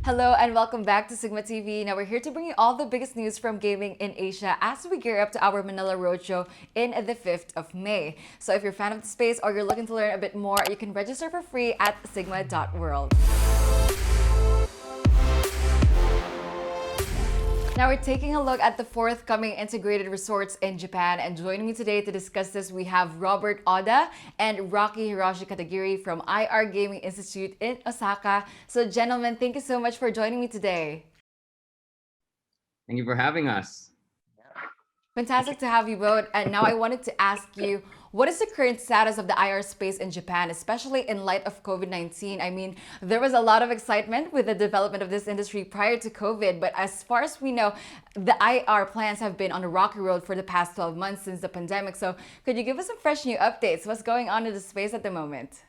Hello and welcome back to SiGMA TV. Now we're here to bring you all the biggest news from gaming in Asia as we gear up to our Manila Roadshow in the 5th of May. So if you're a fan of the space or you're looking to learn a bit more, you can register for free at sigma.world. Now we're taking a look at the forthcoming integrated resorts in Japan, and joining me today to discuss this we have Robert Oda and Rocky Hiroshi Katagiri from IR Gaming Institute in Osaka. So gentlemen, thank you so much for joining me today. Thank you for having us. Fantastic to have you both. And now I wanted to ask you, what is the current status of the IR space in Japan, especially in light of COVID-19? I mean, there was a lot of excitement with the development of this industry prior to COVID, but as far as we know, the IR plans have been on a rocky road for the past 12 months since the pandemic. So could you give us some fresh new updates? What's going on in the space at the moment?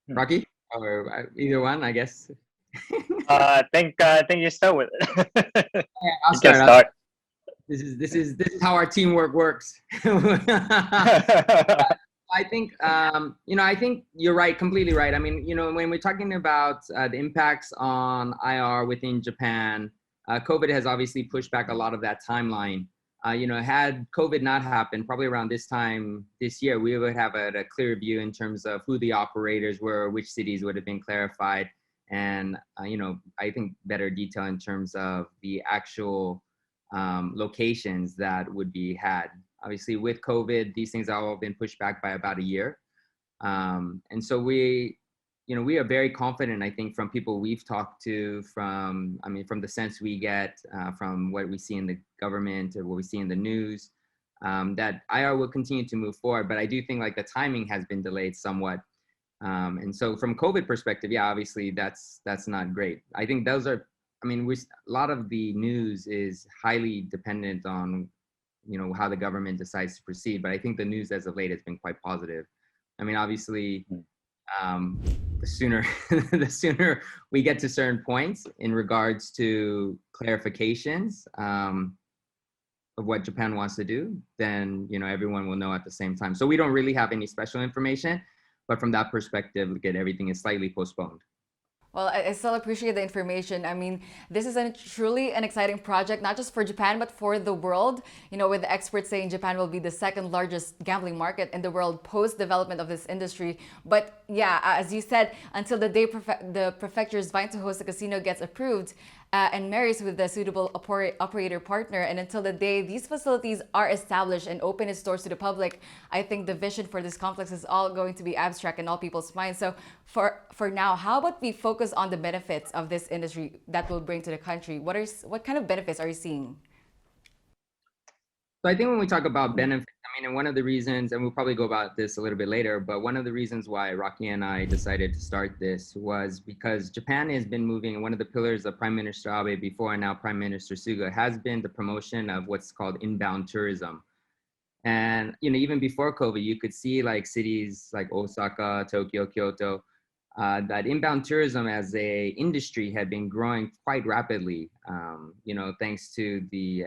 Rocky, or either one, I guess. I think you start with it. Yeah, I'll You can start. start. This is how our teamwork works. I think I think you're right, completely right. I mean, when we're talking about the impacts on IR within Japan, COVID has obviously pushed back a lot of that timeline. Had COVID not happened, probably around this time this year, we would have a clear view in terms of who the operators were, which cities would have been clarified, and I think better detail in terms of the actual locations that would be had. Obviously, with COVID, these things have all been pushed back by about a year. And so we are very confident, I think, from people we've talked to, from the sense we get from what we see in the government or what we see in the news, that IR will continue to move forward. But I do think like the timing has been delayed somewhat. And so from COVID perspective, yeah, obviously that's not great. I think those are, a lot of the news is highly dependent on how the government decides to proceed. But I think the news as of late has been quite positive. Obviously, the sooner the sooner we get to certain points in regards to clarifications of what Japan wants to do, then everyone will know at the same time. So we don't really have any special information, but from that perspective, again, everything is slightly postponed. Well, I still appreciate the information. I mean, this is truly an exciting project, not just for Japan, but for the world. With the experts saying Japan will be the second largest gambling market in the world post development of this industry. But yeah, as you said, until the day the prefecture's vying to host a casino gets approved and marries with a suitable operator partner, and until the day these facilities are established and open its doors to the public, I think the vision for this complex is all going to be abstract in all people's minds. So for now, how about we focus on the benefits of this industry that will bring to the country? What kind of benefits are you seeing? So I think when we talk about benefits, and one of the reasons, and we'll probably go about this a little bit later, but one of the reasons why Rocky and I decided to start this was because Japan has been moving, and one of the pillars of Prime Minister Abe before and now Prime Minister Suga has been the promotion of what's called inbound tourism. And even before COVID, you could see like cities like Osaka, Tokyo, Kyoto, that inbound tourism as a industry had been growing quite rapidly, thanks to the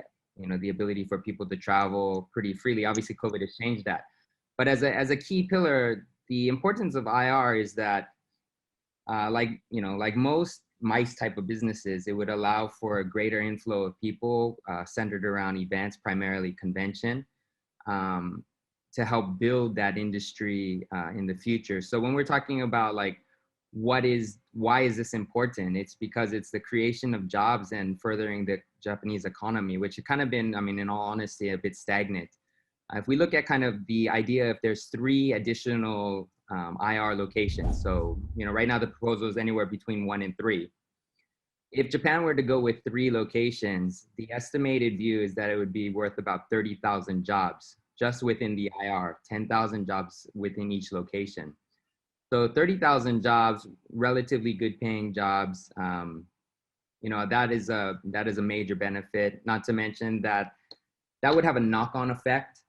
ability for people to travel pretty freely. Obviously, COVID has changed that. But as a key pillar, the importance of IR is that, like most MICE type of businesses, it would allow for a greater inflow of people centered around events, primarily convention, to help build that industry in the future. So when we're talking about like why is this important? It's because it's the creation of jobs and furthering the Japanese economy, which had kind of been, in all honesty, a bit stagnant. If we look at kind of the idea, if there's 3 additional IR locations, so right now the proposal is anywhere between 1 and 3. If Japan were to go with 3 locations, the estimated view is that it would be worth about 30,000 jobs just within the IR, 10,000 jobs within each location. So 30,000 jobs, relatively good paying jobs, that is a major benefit. Not to mention that would have a knock-on effect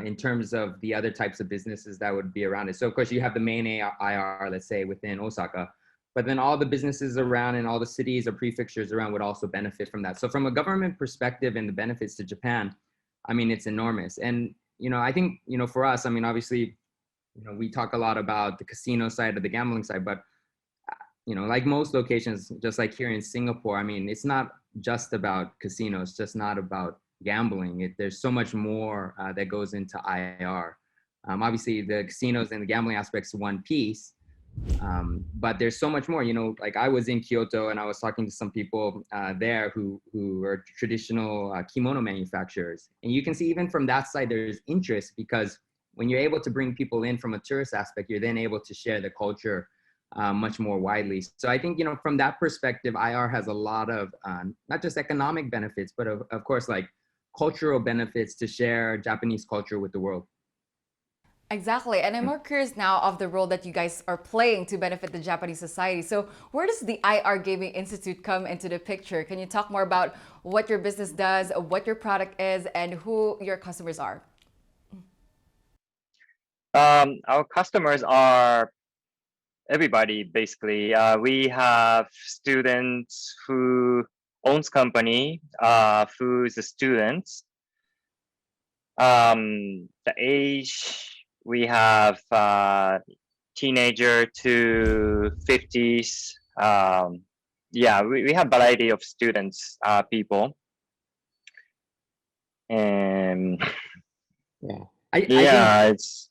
in terms of the other types of businesses that would be around it. So of course you have the main IR, let's say within Osaka, but then all the businesses around and all the cities or prefectures around would also benefit from that. So from a government perspective and the benefits to Japan, it's enormous. And I think for us, obviously, we talk a lot about the casino side of the gambling side, but like most locations, just like here in Singapore, I mean, it's not just about casinos, just not about gambling. There's so much more that goes into IR. Obviously, the casinos and the gambling aspects one piece, but there's so much more. Like I was in Kyoto and I was talking to some people there who are traditional kimono manufacturers, and you can see even from that side there's interest because when you're able to bring people in from a tourist aspect, you're then able to share the culture much more widely. So I think, from that perspective, IR has a lot of not just economic benefits, but of course, like cultural benefits to share Japanese culture with the world. Exactly. And I'm more curious now of the role that you guys are playing to benefit the Japanese society. So, where does the IR Gaming Institute come into the picture? Can you talk more about what your business does, what your product is, and who your customers are? Our customers are everybody basically. We have students who owns company, who's the students. The age we have teenager to 50s. Yeah, we have variety of students, people, and Yeah. I think, it's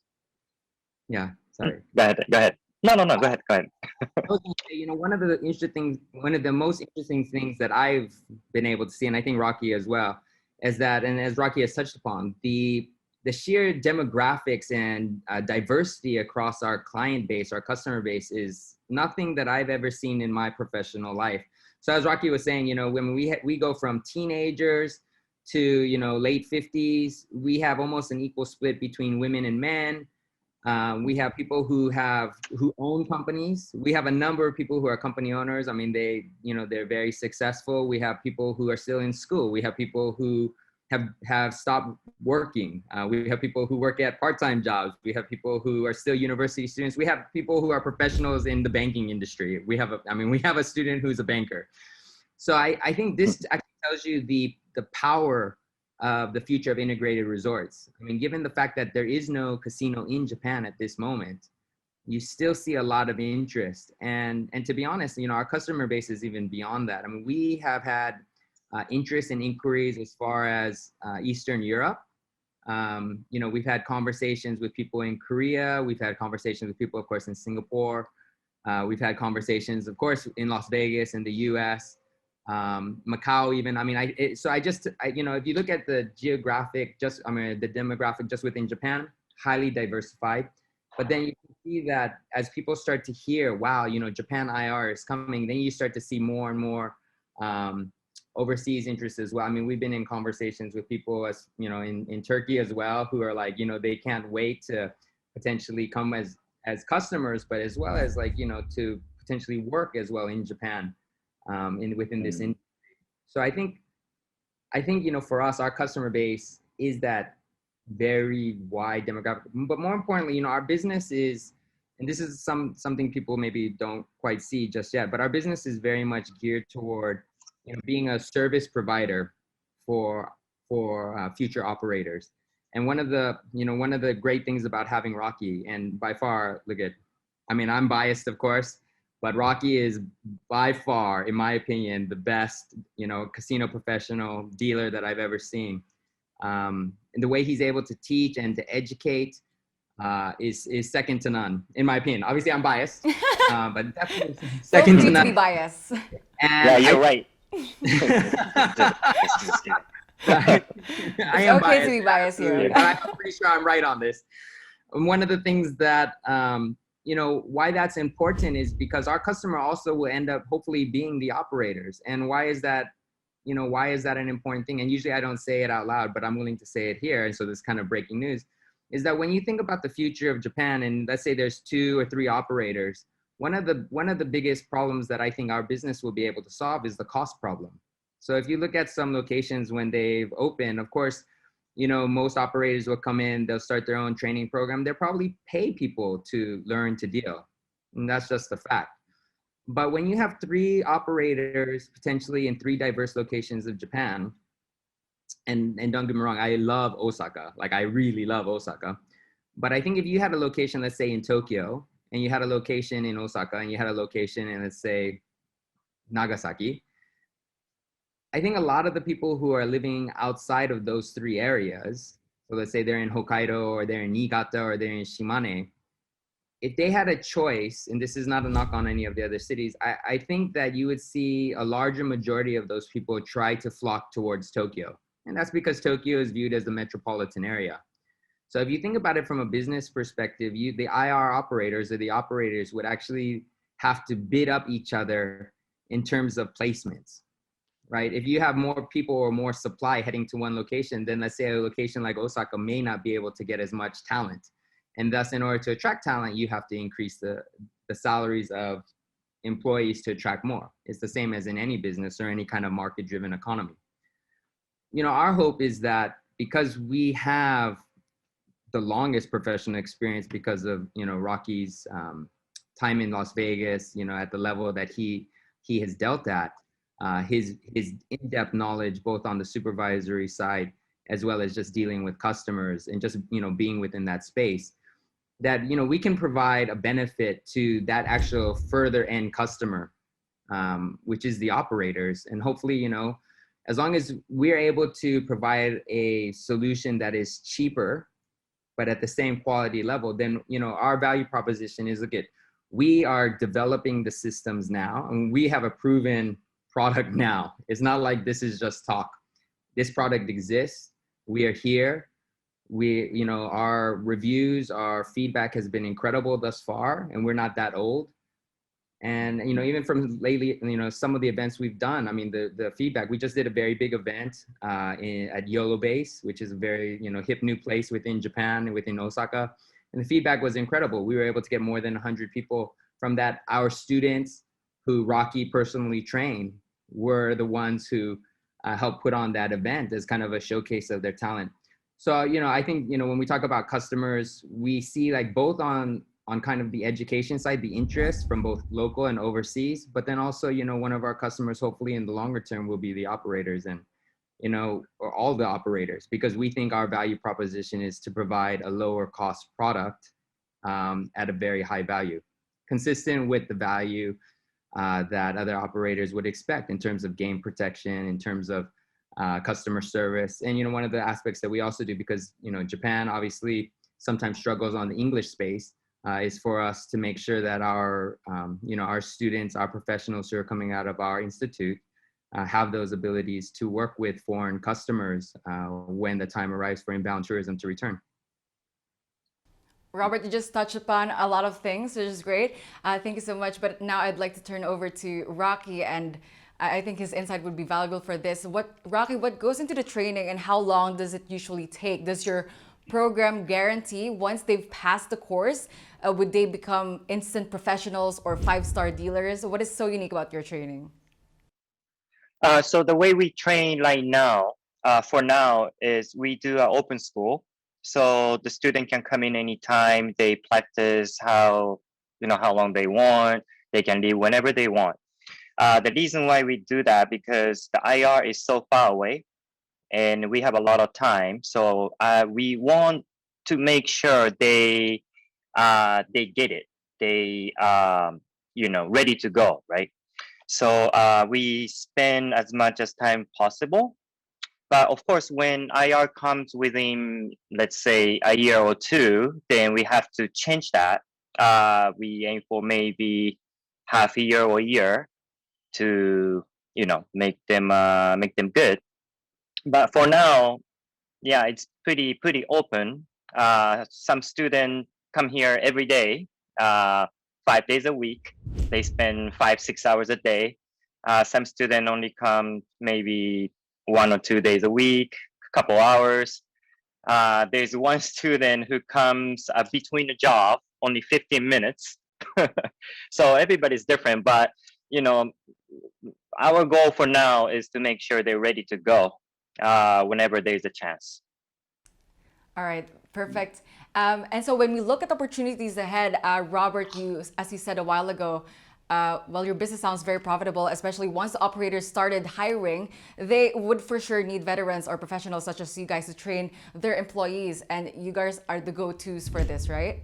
yeah, sorry. go ahead, go ahead. No, go ahead, go ahead. I was gonna say, one of the most interesting things that I've been able to see, and I think Rocky as well, is that, and as Rocky has touched upon, the sheer demographics and diversity across our client base, our customer base, is nothing that I've ever seen in my professional life. So as Rocky was saying, when we go from teenagers to late 50s, we have almost an equal split between women and men. We have people who own companies. We have a number of people who are company owners. I mean, they're very successful. We have people who are still in school. We have people who have stopped working. We have people who work at part-time jobs. We have people who are still university students. We have people who are professionals in the banking industry. We have a student who's a banker. So I think this actually tells you the power of the future of integrated resorts. I mean, given the fact that there is no casino in Japan at this moment, you still see a lot of interest. And to be honest, our customer base is even beyond that. I mean, we have had interest and inquiries as far as Eastern Europe. We've had conversations with people in Korea. We've had conversations with people, of course, in Singapore. We've had conversations, of course, in Las Vegas and the US. Macau even. I mean, if you look at the the demographic just within Japan, highly diversified. But then you can see that as people start to hear, wow, Japan IR is coming, then you start to see more and more overseas interest as well. I mean, we've been in conversations with people in Turkey as well, who are like, they can't wait to potentially come as customers, but as well as to potentially work as well in Japan. Within this industry. So I think for us, our customer base is that very wide demographic, but more importantly, our business is, and this is something people maybe don't quite see just yet, but our business is very much geared toward being a service provider for future operators. And one of the great things about having Rocky, and by far, I'm biased, of course, but Rocky is by far, in my opinion, the best, casino professional dealer that I've ever seen. And the way he's able to teach and to educate is second to none, in my opinion. Obviously, I'm biased, but definitely second to none. To be biased. And yeah, you're right. I am okay biased, to be biased here. But I'm pretty sure I'm right on this. And one of the things that why that's important is because our customer also will end up hopefully being the operators. And why is that an important thing? And usually I don't say it out loud, but I'm willing to say it here. And so this kind of breaking news is that when you think about the future of Japan, and let's say there's 2 or 3 operators, one of the biggest problems that I think our business will be able to solve is the cost problem. So if you look at some locations when they've opened, of course, most operators will come in, they'll start their own training program. They'll probably pay people to learn to deal. And that's just a fact. But when you have 3 operators potentially in 3 diverse locations of Japan, and don't get me wrong, I love Osaka. Like I really love Osaka. But I think if you had a location, let's say in Tokyo, and you had a location in Osaka, and you had a location in, let's say, Nagasaki, I think a lot of the people who are living outside of those three areas, so let's say they're in Hokkaido, or they're in Niigata, or they're in Shimane, if they had a choice, and this is not a knock on any of the other cities, I think that you would see a larger majority of those people try to flock towards Tokyo. And that's because Tokyo is viewed as the metropolitan area. So if you think about it from a business perspective, the IR operators, or the operators, would actually have to bid up each other in terms of placements, right? If you have more people or more supply heading to one location, then let's say a location like Osaka may not be able to get as much talent. And thus, in order to attract talent, you have to increase the salaries of employees to attract more. It's the same as in any business or any kind of market-driven economy. Our hope is that because we have the longest professional experience because of, Rocky's time in Las Vegas, at the level that he has dealt at, his in-depth knowledge, both on the supervisory side, as well as just dealing with customers and just, being within that space, that, we can provide a benefit to that actual further end customer, which is the operators. And hopefully, as long as we're able to provide a solution that is cheaper, but at the same quality level, then, our value proposition is, look, we are developing the systems now, and we have a proven product now. It's not like this is just talk. This product exists. We are here. Our reviews, our feedback has been incredible thus far, and we're not that old. And, even from lately, some of the events we've done, I mean, the feedback, we just did a very big event at YOLO Base, which is a very, hip new place within Japan and within Osaka. And the feedback was incredible. We were able to get more than 100 people from that. Our students who Rocky personally trained were the ones who helped put on that event as kind of a showcase of their talent. So, I think, when we talk about customers, we see like both on kind of the education side, the interest from both local and overseas, but then also, one of our customers, hopefully in the longer term, will be the operators and, or all the operators, because we think our value proposition is to provide a lower cost product at a very high value, consistent with the value that other operators would expect in terms of game protection, in terms of customer service. And, one of the aspects that we also do, because, Japan obviously sometimes struggles on the English space, is for us to make sure that our, our students, our professionals who are coming out of our institute have those abilities to work with foreign customers when the time arrives for inbound tourism to return. Robert, you just touched upon a lot of things, which is great. Thank you so much. But now I'd like to turn over to Rocky, and I think his insight would be valuable for this. Rocky, what goes into the training, and how long does it usually take? Does your program guarantee once they've passed the course, would they become instant professionals or 5-star dealers? What is so unique about your training? So the way we train right now, for now, is we do an open school. So the student can come in anytime. They practice how long they want. They can leave whenever they want. The reason why we do that, because the IR is so far away and we have a lot of time. So we want to make sure they get it. They ready to go, right? So we spend as much as time possible. But of course, when IR comes within, let's say, a year or two, then we have to change that. We aim for maybe half a year or a year to, make them good. But for now, yeah, it's pretty open. Some students come here every day, 5 days a week. They spend 5-6 hours a day. Some students only come maybe 1 or 2 days a week, a couple hours. There's one student who comes between a job only 15 minutes. So everybody's different, but our goal for now is to make sure they're ready to go whenever there's a chance. All right, perfect. And so when we look at opportunities ahead, Robert, as you said a while ago, your business sounds very profitable, especially once the operators started hiring, they would for sure need veterans or professionals such as you guys to train their employees. And you guys are the go-tos for this, right?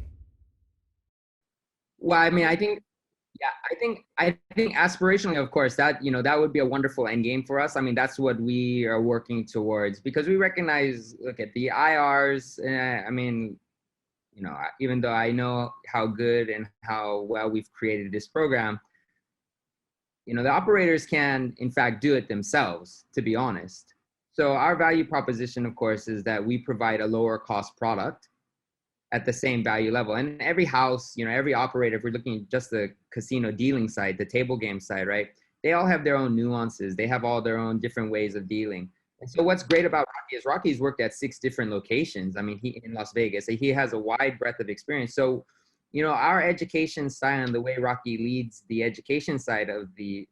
Well, I mean, I think, yeah, I think aspirationally, of course, that that would be a wonderful end game for us. I mean, that's what we are working towards because we recognize, look at the IRs. I mean, even though I know how good and how well we've created this program, the operators can, in fact, do it themselves, to be honest. So our value proposition, of course, is that we provide a lower cost product at the same value level. And every house, every operator, if we're looking at just the casino dealing side, the table game side, right? They all have their own nuances. They have all their own different ways of dealing. And so what's great about Rocky is Rocky's worked at 6 different locations. I mean, he in Las Vegas, so he has a wide breadth of experience. So, our education style and the way Rocky leads the education side of the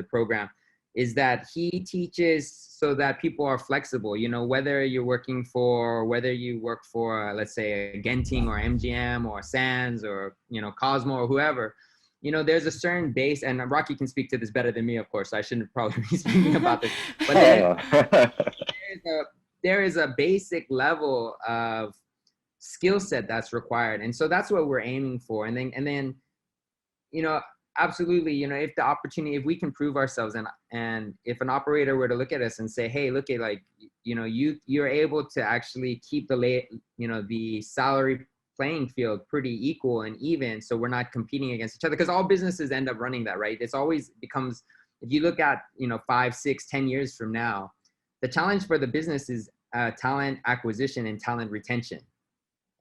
program is that he teaches so that people are flexible, whether you work for, let's say, a Genting or MGM or Sands or, Cosmo or whoever, there's a certain base, and Rocky can speak to this better than me, of course, so I shouldn't probably be speaking about this, but there is a basic level of skill set that's required. And so that's what we're aiming for. And then, absolutely, if we can prove ourselves, and if an operator were to look at us and say, hey, look at, like, you're able to actually keep the salary playing field pretty equal and even, so we're not competing against each other, because all businesses end up running that, right? It's always becomes, if you look at 5, 6, 10 years from now, the challenge for the business is talent acquisition and talent retention.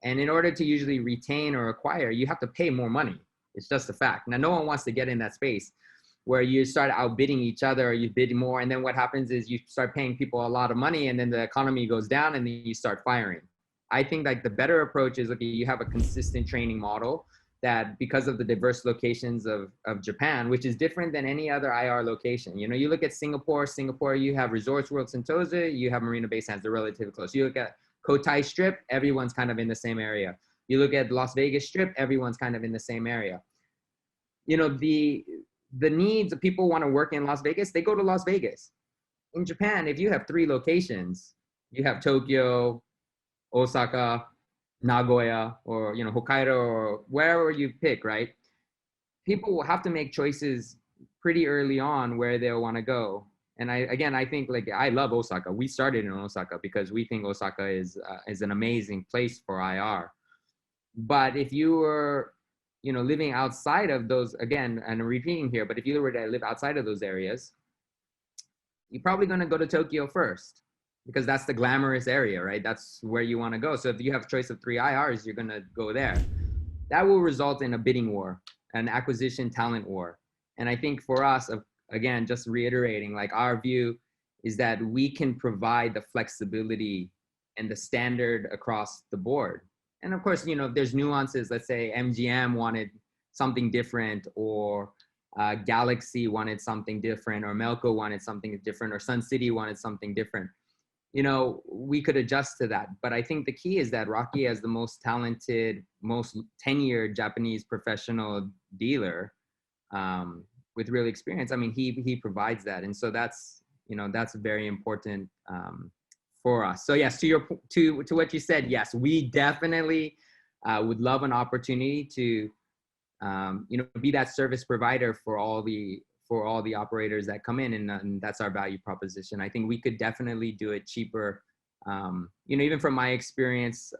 And in order to usually retain or acquire, you have to pay more money. It's just a fact. Now, no one wants to get in that space where you start outbidding each other, or you bid more. And then what happens is you start paying people a lot of money, and then the economy goes down, and then you start firing. I think, like, the better approach is, okay, you have a consistent training model that, because of the diverse locations of Japan, which is different than any other IR location. You look at Singapore, you have Resorts World Sentosa, you have Marina Bay Sands, they're relatively close. You look at Cotai Strip, everyone's kind of in the same area. You look at Las Vegas Strip, everyone's kind of in the same area. The needs of people want to work in Las Vegas, they go to Las Vegas. In Japan, if you have 3 locations, you have Tokyo, Osaka, Nagoya, or Hokkaido, or wherever you pick, right? People will have to make choices pretty early on where they'll want to go. And I think, like, I love Osaka. We started in Osaka because we think Osaka is an amazing place for IR. But if you were, living outside of those, again, and I'm repeating here, but if you were to live outside of those areas, you're probably going to go to Tokyo first, because that's the glamorous area, right? That's where you want to go. So if you have a choice of 3 IRs, you're going to go there. That will result in a bidding war, an acquisition talent war. And I think for us, again, just reiterating, like, our view is that we can provide the flexibility and the standard across the board. And of course, there's nuances. Let's say MGM wanted something different, or Galaxy wanted something different, or Melco wanted something different, or Sun City wanted something different. We could adjust to that. But I think the key is that Rocky, as the most talented, most tenured Japanese professional dealer, with real experience, I mean, he provides that. And so that's very important for us. So yes, to what you said, yes, we definitely would love an opportunity to be that service provider for all the operators that come in, and that's our value proposition. I think we could definitely do it cheaper. Even from my experience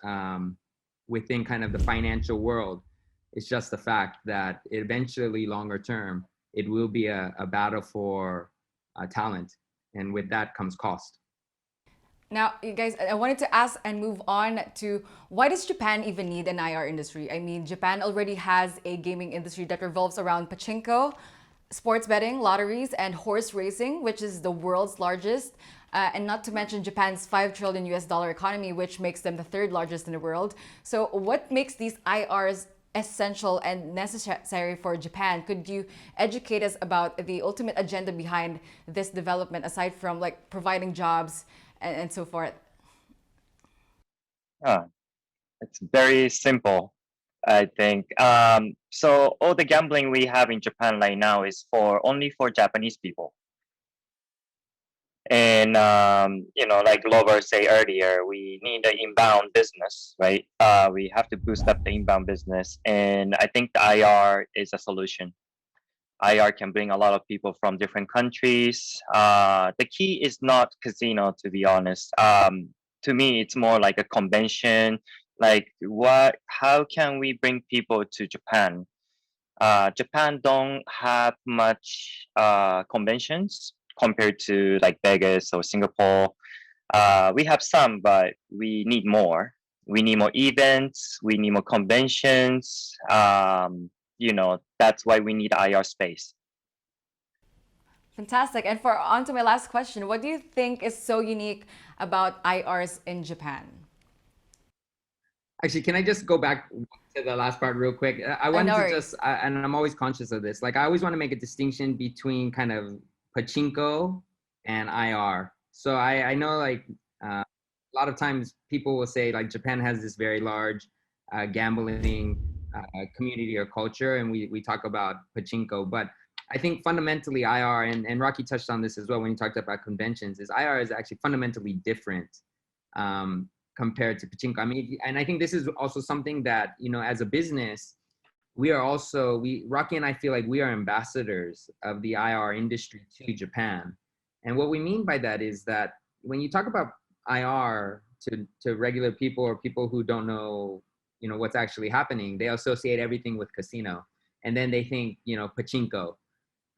within kind of the financial world, it's just the fact that eventually, longer term, it will be a battle for talent, and with that comes cost. Now, you guys, I wanted to ask and move on to, why does Japan even need an IR industry? I mean, Japan already has a gaming industry that revolves around pachinko, sports betting, lotteries, and horse racing, which is the world's largest. And not to mention Japan's $5 trillion US dollar economy, which makes them the 3rd largest in the world. So what makes these IRs essential and necessary for Japan? Could you educate us about the ultimate agenda behind this development, aside from, like, providing jobs and so forth? It's very simple, I think. So all the gambling we have in Japan right now is only for Japanese people. And like Glover said earlier, we need the inbound business, right? We have to boost up the inbound business, and I think the IR is a solution. IR can bring a lot of people from different countries. The key is not casino, to be honest. To me, it's more like a convention. Like how can we bring people to Japan? Japan don't have much conventions compared to like Vegas or Singapore. We have some, but we need more. We need more events. We need more conventions. That's why we need IR space. Fantastic. And for on to my last question, what do you think is so unique about IRs in Japan? Actually, can I just go back to the last part real quick? I wanted to just, and I'm always conscious of this, like I always want to make a distinction between kind of pachinko and IR. So I know like a lot of times people will say like Japan has this very large gambling community or culture, and we talk about pachinko, but I think fundamentally IR, and Rocky touched on this as well when he talked about conventions, is IR is actually fundamentally different compared to pachinko. I mean, and I think this is also something that, as a business, Rocky and I feel like we are ambassadors of the IR industry to Japan. And what we mean by that is that when you talk about IR to regular people or people who don't know, what's actually happening, they associate everything with casino. And then they think, pachinko.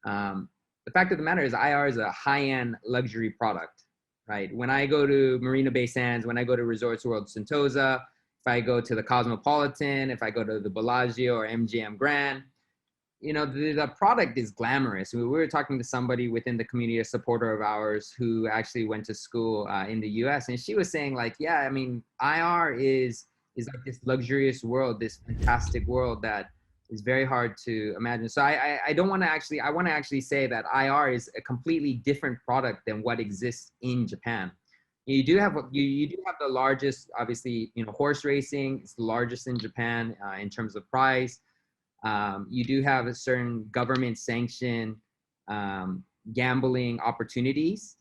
The fact of the matter is IR is a high-end luxury product, right? When I go to Marina Bay Sands, when I go to Resorts World Sentosa, if I go to the Cosmopolitan, if I go to the Bellagio or MGM Grand, the product is glamorous. We were talking to somebody within the community, a supporter of ours who actually went to school in the US, and she was saying like, yeah, I mean, IR is like this luxurious world, this fantastic world that is very hard to imagine. So I want to actually say that IR is a completely different product than what exists in Japan. You do have the largest, obviously, horse racing. It's the largest in Japan in terms of price. You do have a certain government sanctioned gambling opportunities,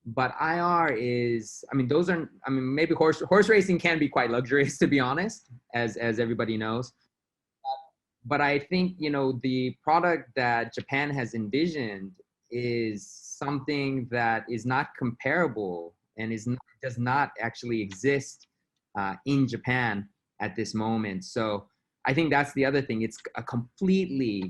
but IR is, maybe horse racing can be quite luxurious, to be honest, as everybody knows. But I think, the product that Japan has envisioned is something that is not comparable and does not actually exist in Japan at this moment. So I think that's the other thing. It's a completely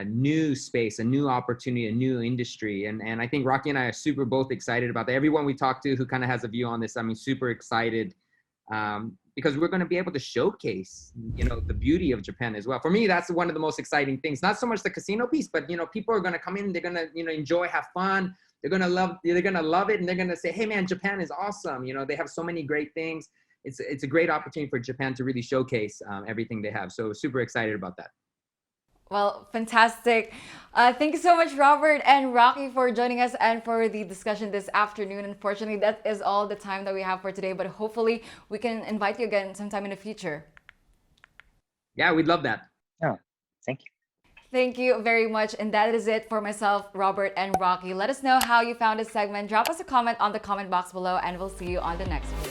new space, a new opportunity, a new industry. And I think Rocky and I are super both excited about that. Everyone we talk to who kind of has a view on this, super excited because we're going to be able to showcase, the beauty of Japan as well. For me, that's one of the most exciting things. Not so much the casino piece, but people are going to come in, they're going to enjoy, have fun. They're going to love it, and they're going to say, hey man, Japan is awesome. They have so many great things. It's a great opportunity for Japan to really showcase everything they have. So super excited about that. Well, fantastic. Thank you so much, Robert and Rocky, for joining us and for the discussion this afternoon. Unfortunately, that is all the time that we have for today, but hopefully we can invite you again sometime in the future. Yeah, we'd love that. Yeah, thank you. Thank you very much. And that is it for myself, Robert, and Rocky. Let us know how you found this segment. Drop us a comment on the comment box below, and we'll see you on the next one.